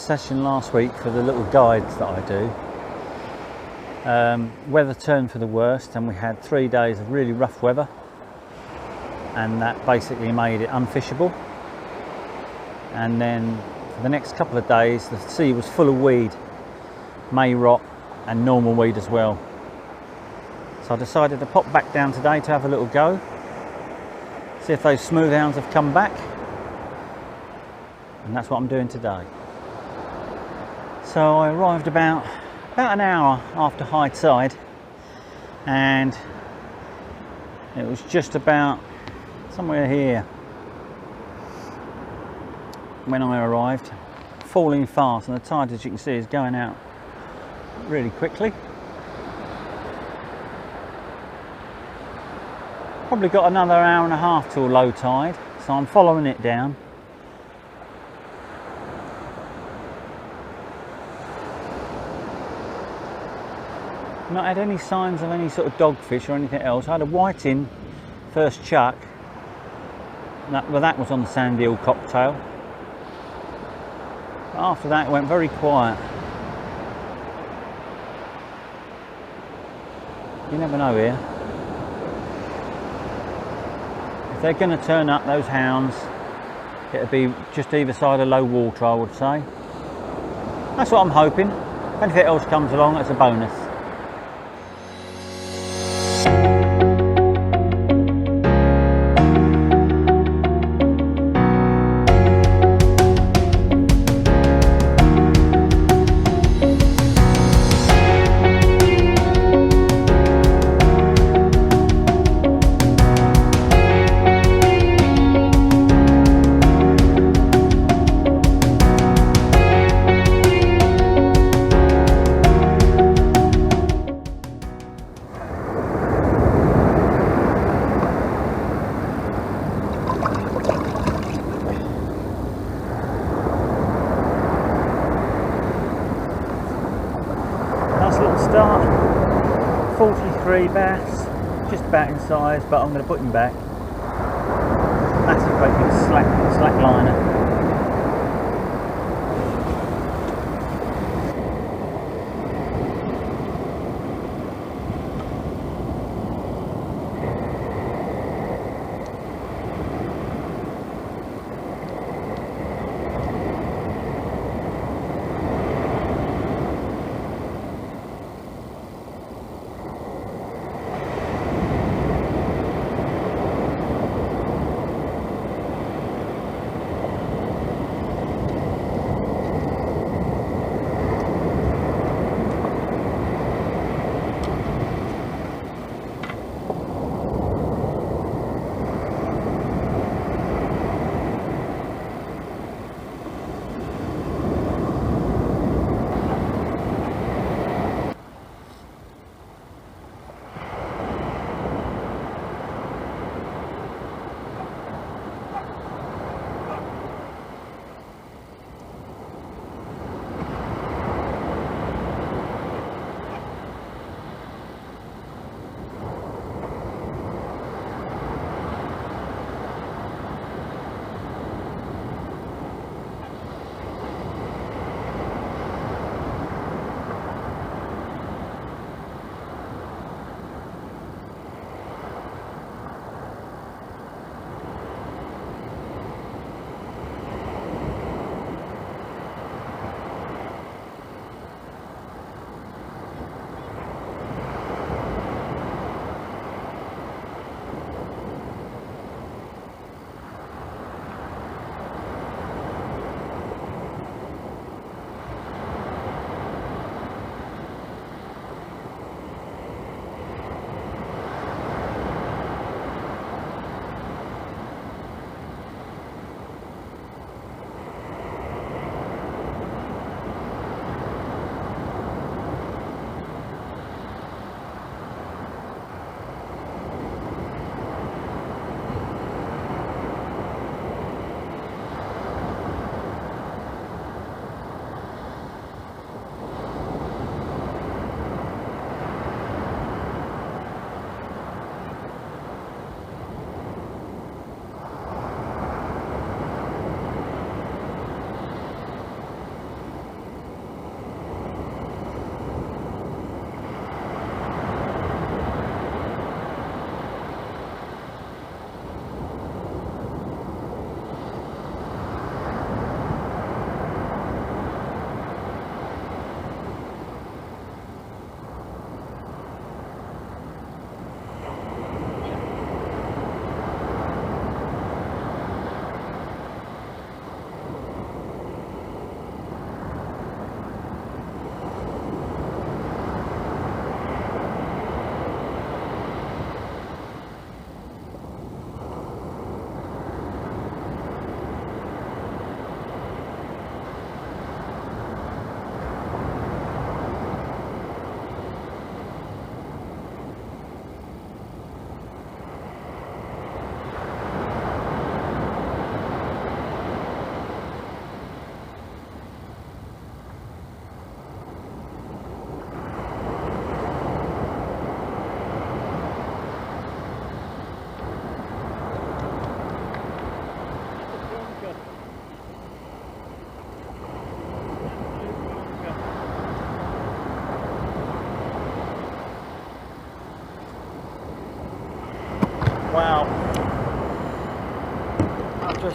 session last week for the little guides that I do. Weather turned for the worst and we had 3 days of really rough weather, and that basically made it unfishable. And then for the next couple of days the sea was full of weed, May rot and normal weed as well. So I decided to pop back down today to have a little go, see if those smoothhounds have come back, and that's what I'm doing today. So I arrived about an hour after high tide, and it was just about somewhere here when I arrived, falling fast, and the tide, as you can see, is going out really quickly. Probably got another hour and a half till low tide, so I'm following it down. Not had any signs of any sort of dogfish or anything else. I had a whiting first chuck. Well, that was on the Sandeel cocktail. But after that it went very quiet. You never know here. If they're going to turn up, those hounds, it'll be just either side of low water, I would say. That's what I'm hoping. If anything else comes along, that's a bonus. Start 43 bass, just about in size, but I'm going to put him back. That's a great big slack liner.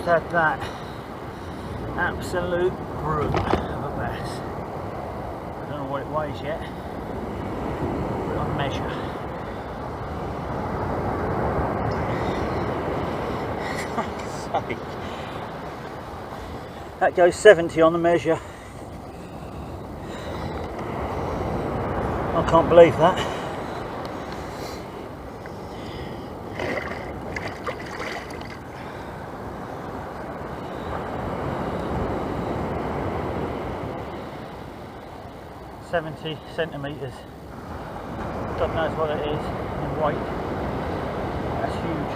just had that absolute brute of a bass. I don't know what it weighs yet, but on measure. For fuck's sake. That goes 70 on the measure. I can't believe that. $70 centimetres. God knows what it is in weight. That's huge.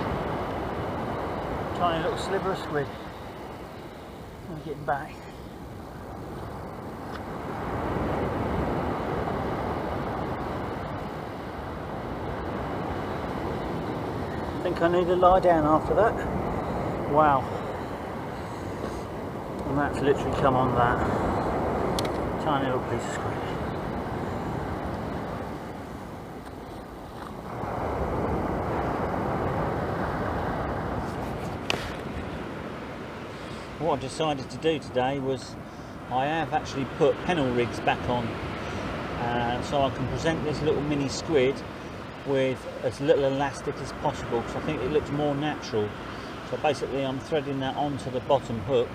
Tiny little sliver of squid. I'm getting back. I think I need to lie down after that. Wow. And that's literally come on that tiny little piece of squid. What I decided to do today was I have actually put Pulley Rigs back on, so I can present this little mini squid with as little elastic as possible, because I think it looks more natural. So basically I'm threading that onto the bottom hook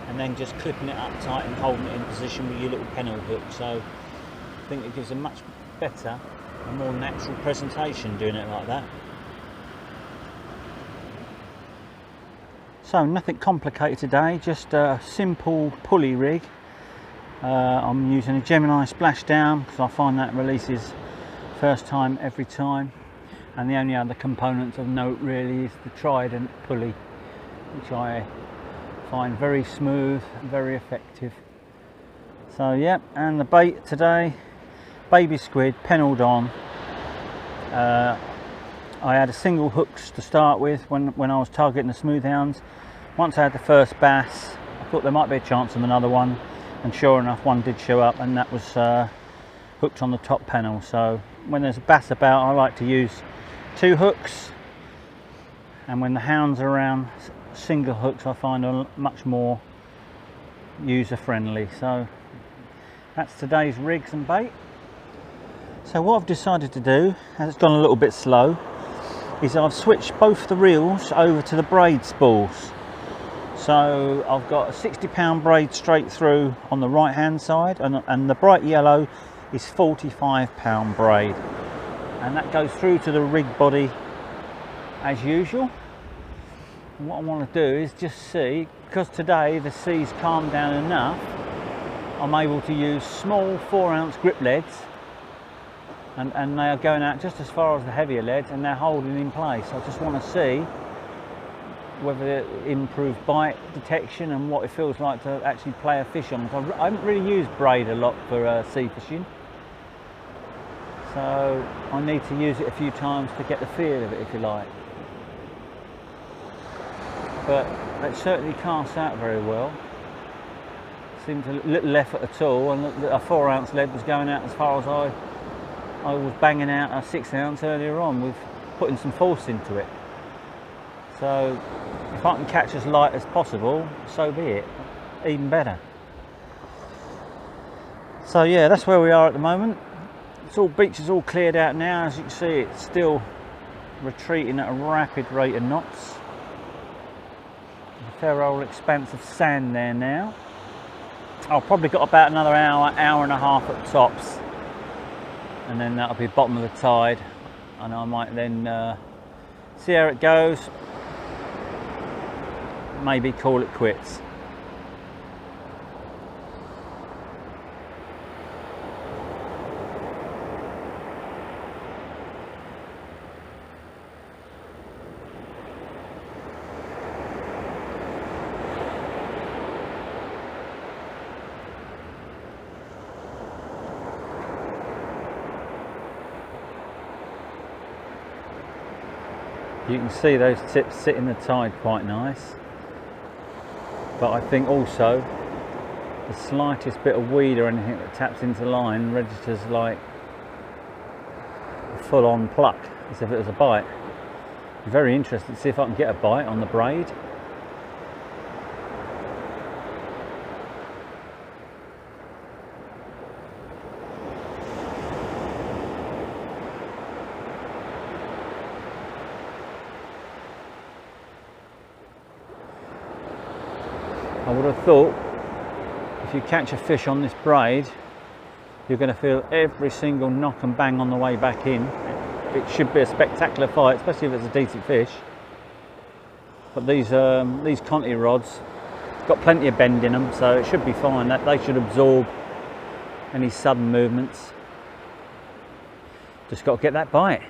and then just clipping it up tight and holding it in position with your little pennel hook. So I think it gives a much better and more natural presentation doing it like that. So nothing complicated today, just a simple pulley rig. I'm using a Gemini splashdown because I find that releases first time every time, and the only other components of note really is the Trident pulley, which I find very smooth and very effective. So yeah, and the bait today, baby squid pennelled on. I had a single hooks to start with when I was targeting the Smoothounds. Once I had the first bass, I thought there might be a chance of another one, and sure enough one did show up, and that was hooked on the top panel. So when there's a bass about, I like to use 2 hooks, and when the hounds are around, single hooks I find are much more user friendly. So that's today's rigs and bait. So what I've decided to do, as it's gone a little bit slow, is I've switched both the reels over to the braid spools. So I've got a 60-pound braid straight through on the right hand side, and the bright yellow is 45-pound braid, and that goes through to the rig body as usual. And what I want to do is just see, because today the sea's calmed down enough, I'm able to use small 4-ounce grip leads, and they are going out just as far as the heavier leads, and they're holding in place. I just want to see whether it improves bite detection and what it feels like to actually play a fish on. I haven't really used braid a lot for sea fishing, so I need to use it a few times to get the feel of it, if you like. But it certainly casts out very well. Seems a little effort at all, and a 4-ounce lead was going out as far as I was banging out a 6-ounce earlier on with putting some force into it. So if I can catch as light as possible, so be it, even better. So yeah, that's where we are at the moment. Beach is all cleared out now. As you can see, it's still retreating at a rapid rate of knots. A fair old expanse of sand there now. I've probably got about another hour and a half at tops, and then that'll be bottom of the tide, and I might then see how it goes, maybe call it quits. You can see those tips sit in the tide quite nice, but I think also the slightest bit of weed or anything that taps into the line registers like a full-on pluck, as if it was a bite. I'm very interested to see if I can get a bite on the braid. I would have thought if you catch a fish on this braid, you're going to feel every single knock and bang on the way back in. It should be a spectacular fight, especially if it's a decent fish. But these Conti rods got plenty of bend in them, so it should be fine. That they should absorb any sudden movements. Just got to get that bite.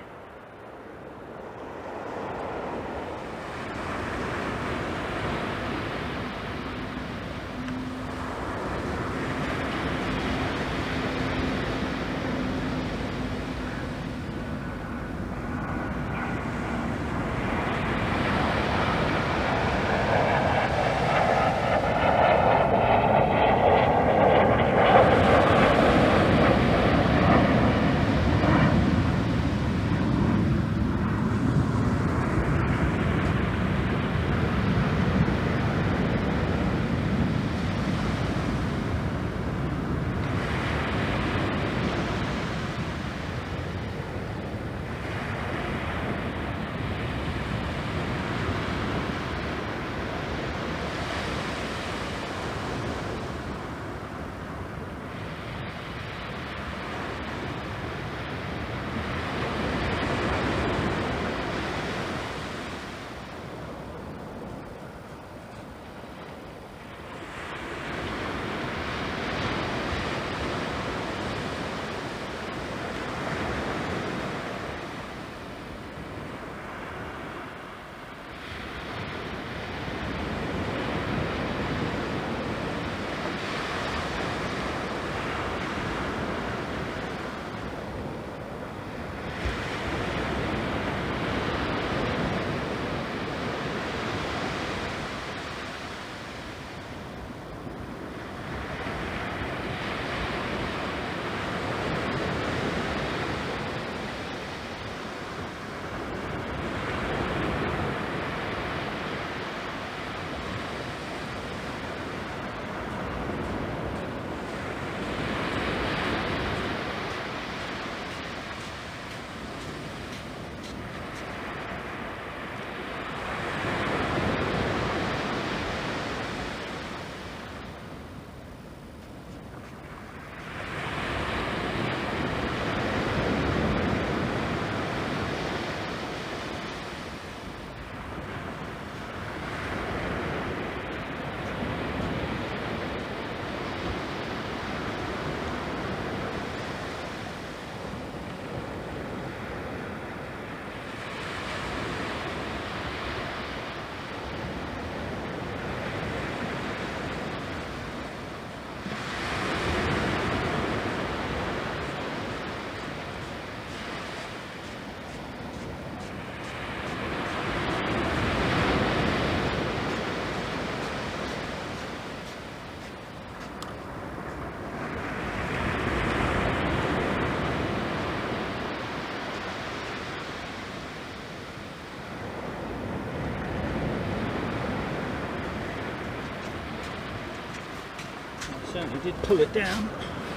Certainly did pull it down.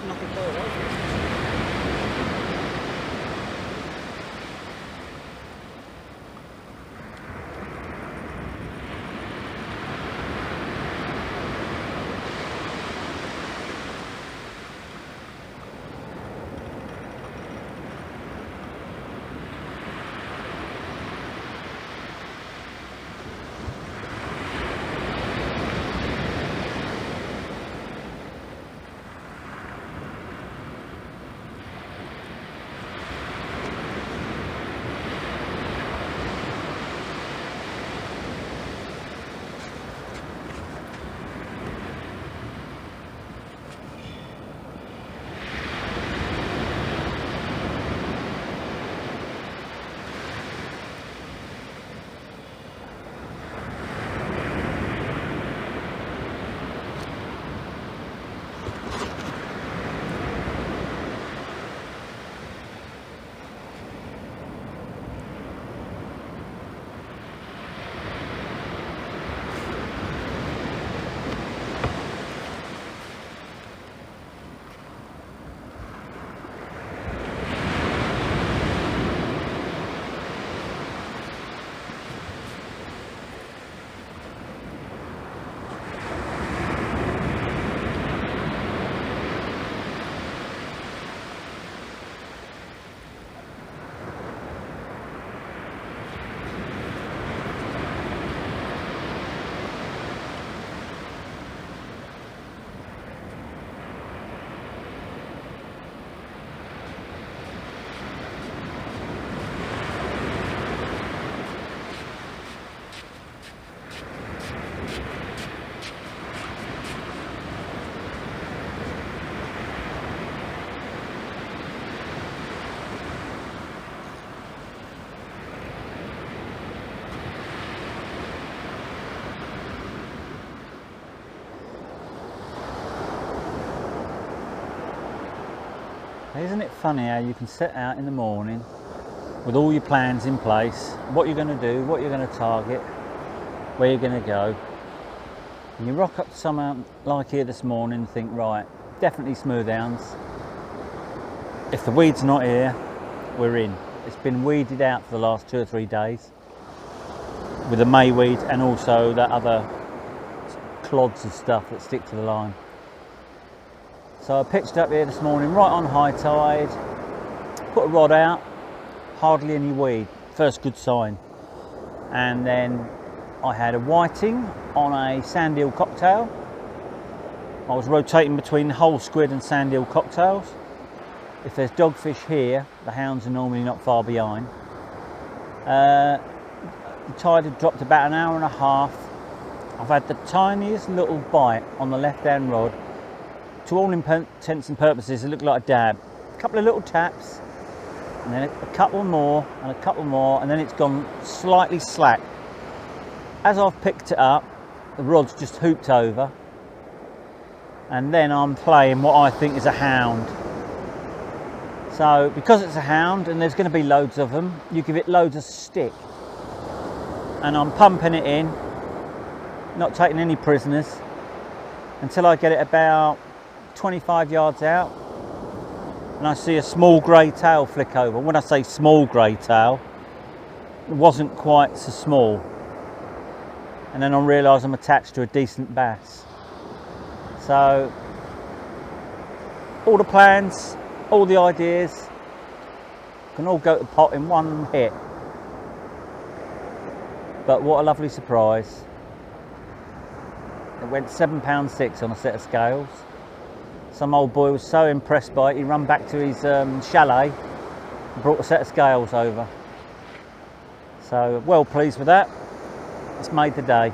Nothing more like it. Isn't it funny how you can set out in the morning with all your plans in place, what you're going to do, what you're going to target, where you're going to go, and you rock up to somewhere like here this morning and think, right, definitely smoothhounds. If the weed's not here, we're in. It's been weeded out for the last 2 or 3 days with the mayweed and also that other clods of stuff that stick to the line. So I pitched up here this morning right on high tide, put a rod out, hardly any weed, first good sign. And then I had a whiting on a sandeel cocktail. I was rotating between whole squid and sandeel cocktails. If there's dogfish here, the hounds are normally not far behind. The tide had dropped about an hour and a half. I've had the tiniest little bite on the left hand rod. To all intents and purposes, it looked like a dab. A couple of little taps, and then a couple more, and a couple more, and then it's gone slightly slack. As I've picked it up, the rod's just hooped over, and then I'm playing what I think is a hound. So, because it's a hound, and there's going to be loads of them, you give it loads of stick. And I'm pumping it in, not taking any prisoners, until I get it about 25 yards out, and I see a small grey tail flick over. When I say small grey tail, it wasn't quite so small, and then I realise I'm attached to a decent bass. So all the plans, all the ideas can all go to pot in one hit. But what a lovely surprise. It went £7.6 on a set of scales. Some old boy was so impressed by it, he ran back to his chalet and brought a set of scales over. So well pleased with that. It's made the day.